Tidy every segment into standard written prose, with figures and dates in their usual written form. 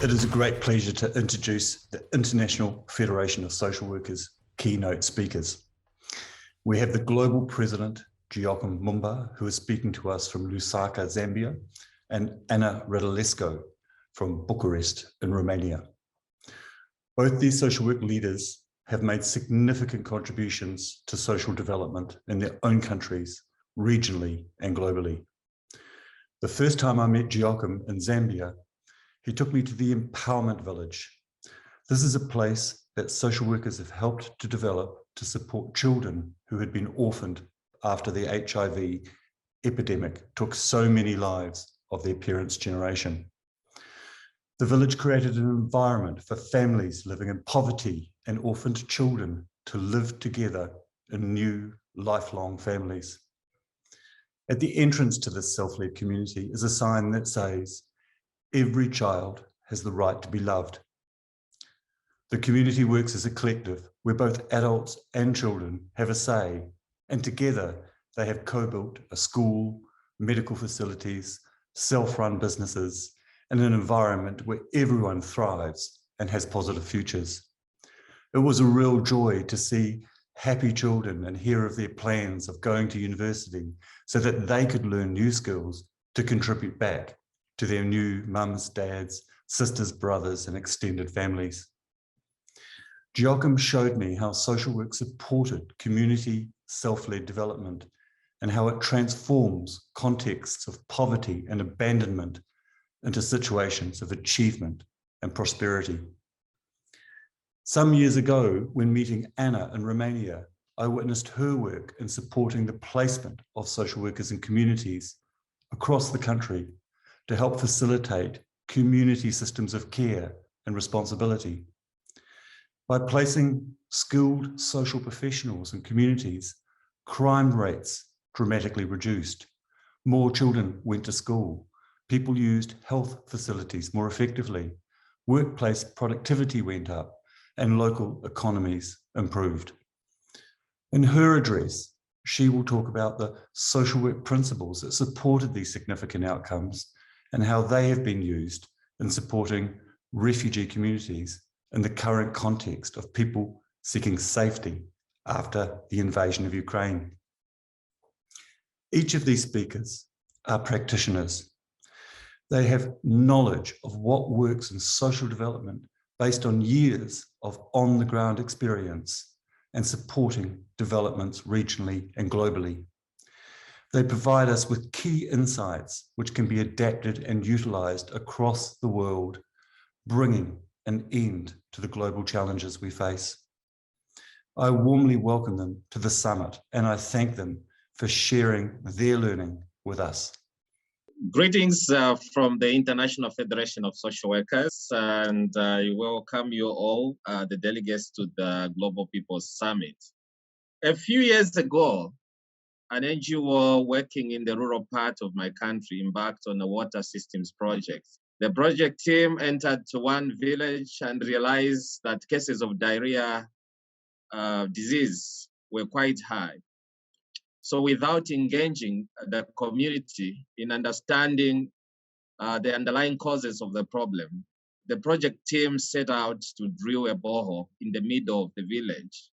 It is a great pleasure to introduce the International Federation of Social Workers keynote speakers. We have the Global President, Joachim Mumba, who is speaking to us from Lusaka, Zambia, and Anna Radulescu from Bucharest in Romania. Both these social work leaders have made significant contributions to social development in their own countries, regionally and globally. The first time I met Joachim in Zambia, he took me to the Empowerment Village. This is a place that social workers have helped to develop to support children who had been orphaned after the HIV epidemic took so many lives of their parents' generation. The village created an environment for families living in poverty and orphaned children to live together in new, lifelong families. At the entrance to this self-led community is a sign that says, "Every child has the right to be loved." The community works as a collective where both adults and children have a say, and together they have co-built a school, medical facilities, self-run businesses, and an environment where everyone thrives and has positive futures. It was a real joy to see happy children and hear of their plans of going to university so that they could learn new skills to contribute back to their new mums, dads, sisters, brothers, and extended families. Joachim showed me how social work supported community self-led development and how it transforms contexts of poverty and abandonment into situations of achievement and prosperity. Some years ago, when meeting Anna in Romania, I witnessed her work in supporting the placement of social workers in communities across the country to help facilitate community systems of care and responsibility. By placing skilled social professionals in communities, crime rates dramatically reduced. More children went to school. People used health facilities more effectively. Workplace productivity went up and local economies improved. In her address, she will talk about the social work principles that supported these significant outcomes and how they have been used in supporting refugee communities in the current context of people seeking safety after the invasion of Ukraine. Each of these speakers are practitioners. They have knowledge of what works in social development based on years of on-the-ground experience and supporting developments regionally and globally. They provide us with key insights which can be adapted and utilized across the world, bringing an end to the global challenges we face. I warmly welcome them to the summit, and I thank them for sharing their learning with us. Greetings from the International Federation of Social Workers, and I welcome you all, the delegates to the Global People's Summit. A few years ago, an NGO working in the rural part of my country embarked on a water systems project. The project team entered to one village and realized that cases of diarrhea disease were quite high. So without engaging the community in understanding the underlying causes of the problem, the project team set out to drill a borehole in the middle of the village.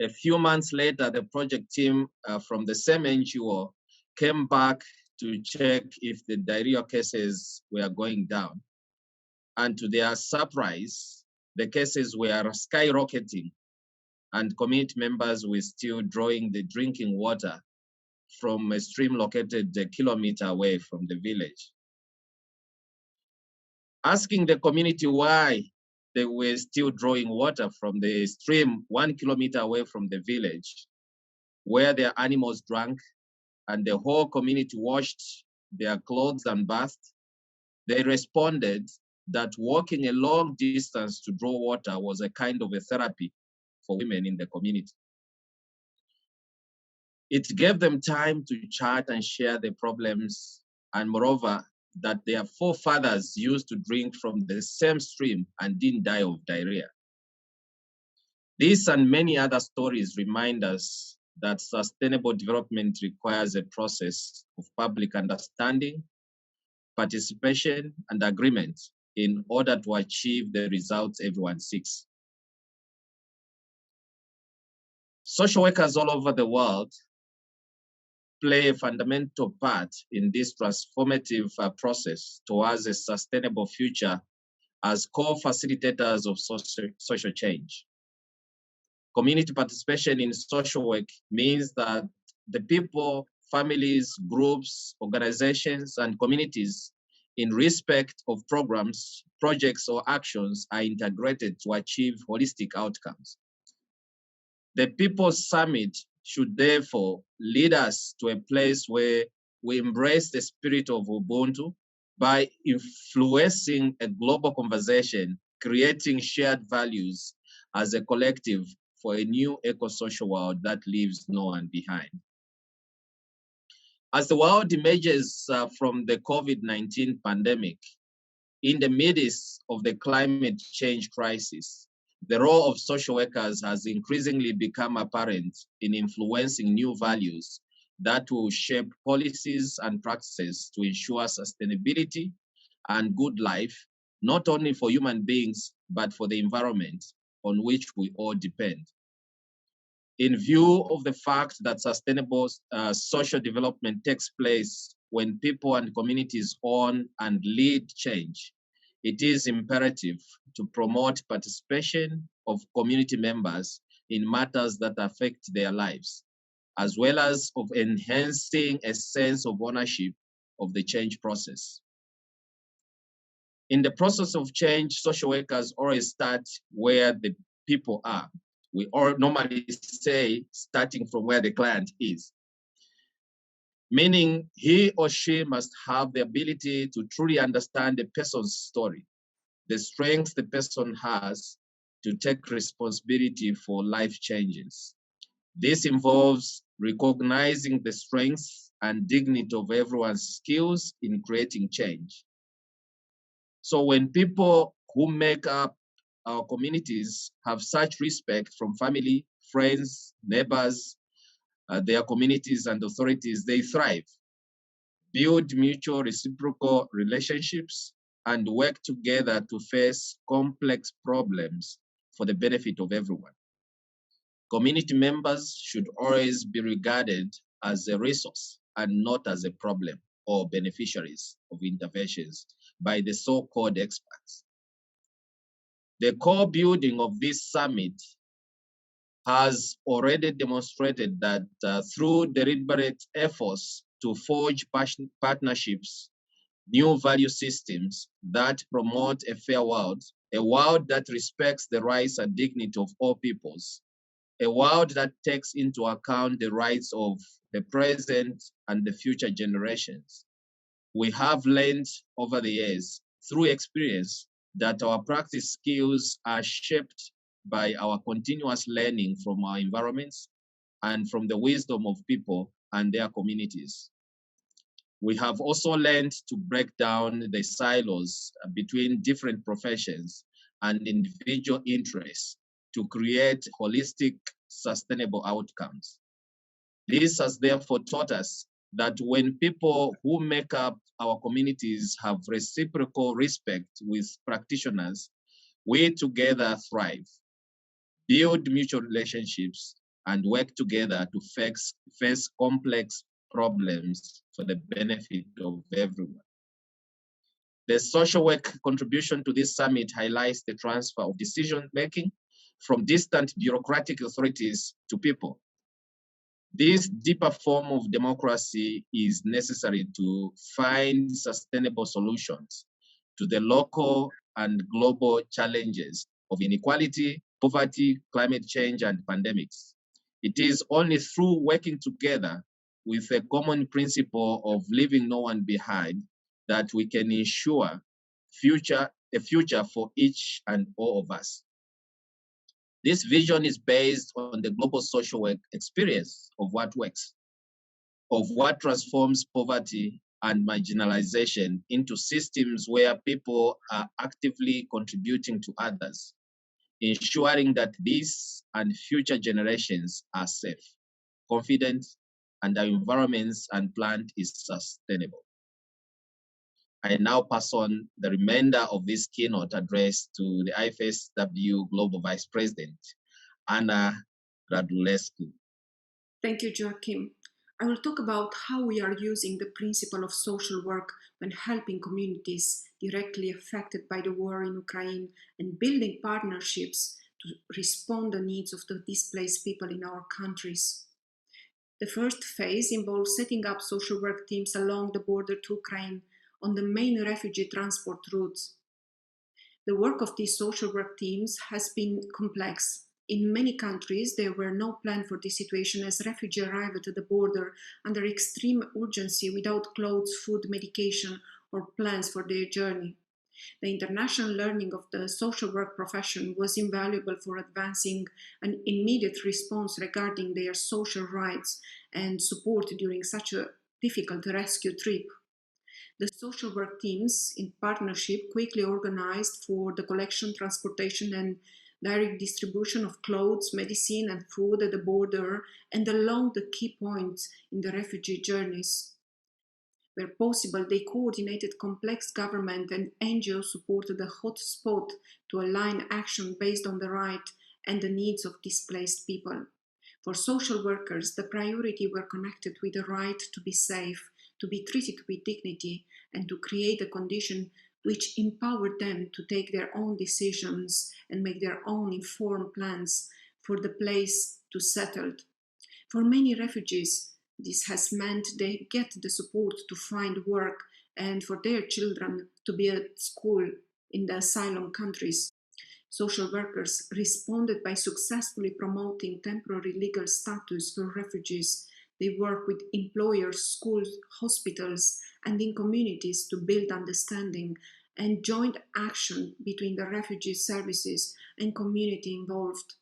A few months later, the project team from the same NGO came back to check if the diarrhea cases were going down. And to their surprise, the cases were skyrocketing, and community members were still drawing the drinking water from a stream located a kilometer away from the village. Asking the community why they were still drawing water from the stream 1 kilometer away from the village, where their animals drank and the whole community washed their clothes and bathed, they responded that walking a long distance to draw water was a kind of a therapy for women in the community. It gave them time to chat and share their problems, and moreover, that their forefathers used to drink from the same stream and didn't die of diarrhea. These and many other stories remind us that sustainable development requires a process of public understanding, participation, and agreement in order to achieve the results everyone seeks. Social workers all over the world play a fundamental part in this transformative process towards a sustainable future as co-facilitators of social change. Community participation in social work means that the people, families, groups, organizations, and communities in respect of programs, projects, or actions are integrated to achieve holistic outcomes. The People's Summit should therefore lead us to a place where we embrace the spirit of Ubuntu by influencing a global conversation, creating shared values as a collective for a new eco-social world that leaves no one behind. As the world emerges from the COVID-19 pandemic, in the midst of the climate change crisis, the role of social workers has increasingly become apparent in influencing new values that will shape policies and practices to ensure sustainability and good life, not only for human beings, but for the environment on which we all depend. In view of the fact that sustainable social development takes place when people and communities own and lead change, it is imperative to promote participation of community members in matters that affect their lives, as well as of enhancing a sense of ownership of the change process. In the process of change, social workers always start where the people are. We all normally say starting from where the client is, meaning he or she must have the ability to truly understand the person's story, the strengths the person has to take responsibility for life changes. This involves recognizing the strengths and dignity of everyone's skills in creating change. So when people who make up our communities have such respect from family, friends, neighbors, their communities and authorities, they thrive, build mutual reciprocal relationships, and work together to face complex problems for the benefit of everyone. Community members should always be regarded as a resource and not as a problem or beneficiaries of interventions by the so-called experts. The core building of this summit has already demonstrated that through deliberate efforts to forge partnerships, new value systems that promote a fair world, a world that respects the rights and dignity of all peoples, a world that takes into account the rights of the present and the future generations. We have learned over the years through experience that our practice skills are shaped by our continuous learning from our environments and from the wisdom of people and their communities. We have also learned to break down the silos between different professions and individual interests to create holistic, sustainable outcomes. This has therefore taught us that when people who make up our communities have reciprocal respect with practitioners, we together thrive, build mutual relationships, and work together to face complex problems for the benefit of everyone. The social work contribution to this summit highlights the transfer of decision-making from distant bureaucratic authorities to people. This deeper form of democracy is necessary to find sustainable solutions to the local and global challenges of inequality, poverty, climate change, and pandemics. It is only through working together with a common principle of leaving no one behind that we can ensure a future for each and all of us. This vision is based on the global social work experience of what works, of what transforms poverty and marginalization into systems where people are actively contributing to others, ensuring that this and future generations are safe, confident, and our environments and planet is sustainable. I now pass on the remainder of this keynote address to the IFSW Global Vice President, Anna Radulescu. Thank you, Joachim. I will talk about how we are using the principle of social work when helping communities directly affected by the war in Ukraine and building partnerships to respond to the needs of the displaced people in our countries. The first phase involves setting up social work teams along the border to Ukraine on the main refugee transport routes. The work of these social work teams has been complex. In many countries, there were no plan for this situation as refugees arrived at the border under extreme urgency without clothes, food, medication, or plans for their journey. The international learning of the social work profession was invaluable for advancing an immediate response regarding their social rights and support during such a difficult rescue trip. The social work teams, in partnership, quickly organized for the collection, transportation, and direct distribution of clothes, medicine, and food at the border and along the key points in the refugee journeys. Where possible, they coordinated complex government and NGO support at the hotspot to align action based on the right and the needs of displaced people. For social workers, the priority were connected with the right to be safe, to be treated with dignity, and to create a condition which empowered them to take their own decisions and make their own informed plans for the place to settle. For many refugees, this has meant they get the support to find work and for their children to be at school in the asylum countries. Social workers responded by successfully promoting temporary legal status for refugees. They work with employers, schools, hospitals, and in communities to build understanding and joint action between the refugee services and community involved.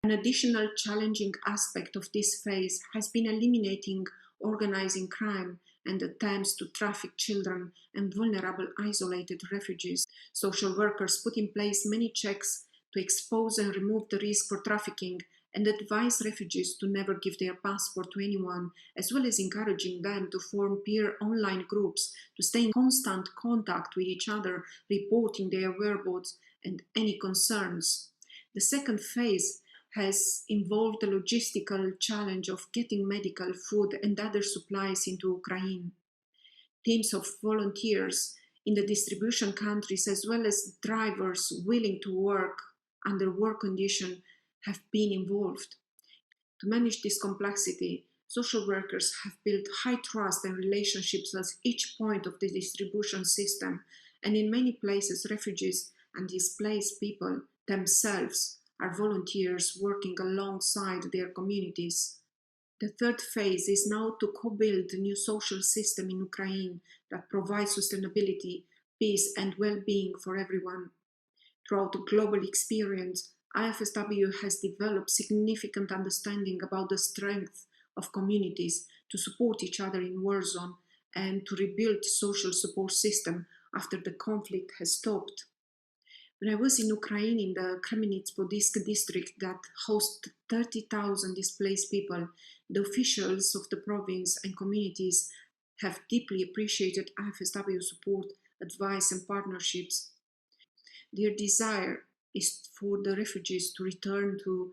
An additional challenging aspect of this phase has been eliminating organizing crime and attempts to traffic children and vulnerable isolated refugees. Social workers put in place many checks to expose and remove the risk for trafficking and advise refugees to never give their passport to anyone, as well as encouraging them to form peer online groups, to stay in constant contact with each other, reporting their whereabouts and any concerns. The second phase has involved the logistical challenge of getting medical, food, and other supplies into Ukraine. Teams of volunteers in the distribution countries, as well as drivers willing to work under work conditions, have been involved. To manage this complexity, social workers have built high trust and relationships at each point of the distribution system, and in many places, refugees and displaced people themselves are volunteers working alongside their communities. The third phase is now to co-build a new social system in Ukraine that provides sustainability, peace, and well-being for everyone. Throughout the global experience, IFSW has developed significant understanding about the strength of communities to support each other in war zone and to rebuild social support system after the conflict has stopped. When I was in Ukraine in the Kremenets-Podilsk district that hosts 30,000 displaced people, the officials of the province and communities have deeply appreciated IFSW support, advice, and partnerships. Their desire is for the refugees to return to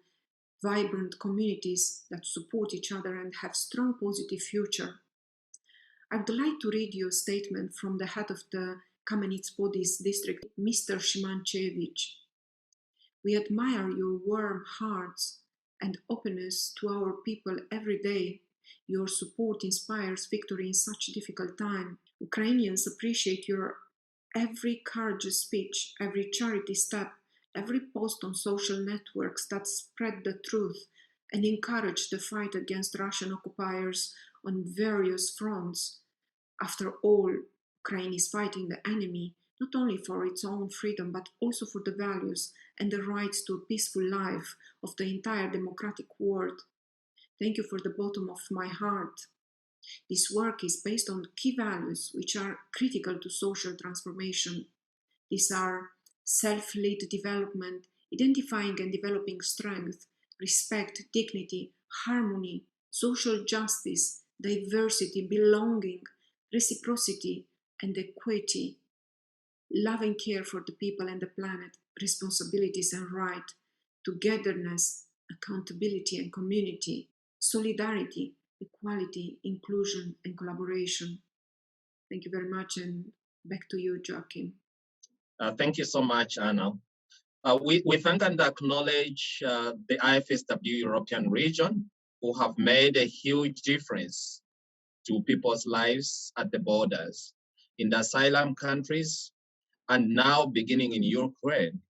vibrant communities that support each other and have strong positive future. I would like to read you a statement from the head of the Kamenets-Podilsk district, Mr. Shimanchevich. We admire your warm hearts and openness to our people every day. Your support inspires victory in such a difficult time. Ukrainians appreciate your every courageous speech, every charity step, every post on social networks that spread the truth and encourage the fight against Russian occupiers on various fronts. After all, Ukraine is fighting the enemy, not only for its own freedom, but also for the values and the rights to a peaceful life of the entire democratic world. Thank you for the bottom of my heart. This work is based on key values which are critical to social transformation. These are self-led development, identifying and developing strength, respect, dignity, harmony, social justice, diversity, belonging, reciprocity, and equity, love and care for the people and the planet, responsibilities and right, togetherness, accountability and community, solidarity, equality, inclusion, and collaboration. Thank you very much, and back to you, Joachim. Thank you so much, Anna. We thank and acknowledge the IFSW European region, who have made a huge difference to people's lives at the borders, in the asylum countries, and now beginning in Ukraine.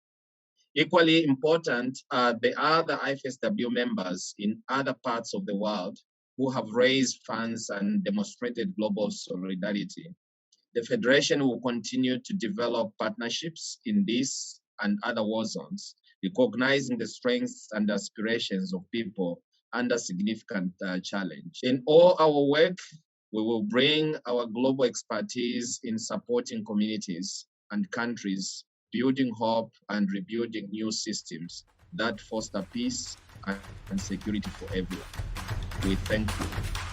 Equally important are the other IFSW members in other parts of the world who have raised funds and demonstrated global solidarity. The Federation will continue to develop partnerships in this and other war zones, recognizing the strengths and aspirations of people under significant challenge. In all our work, we will bring our global expertise in supporting communities and countries, building hope and rebuilding new systems that foster peace and security for everyone. We thank you.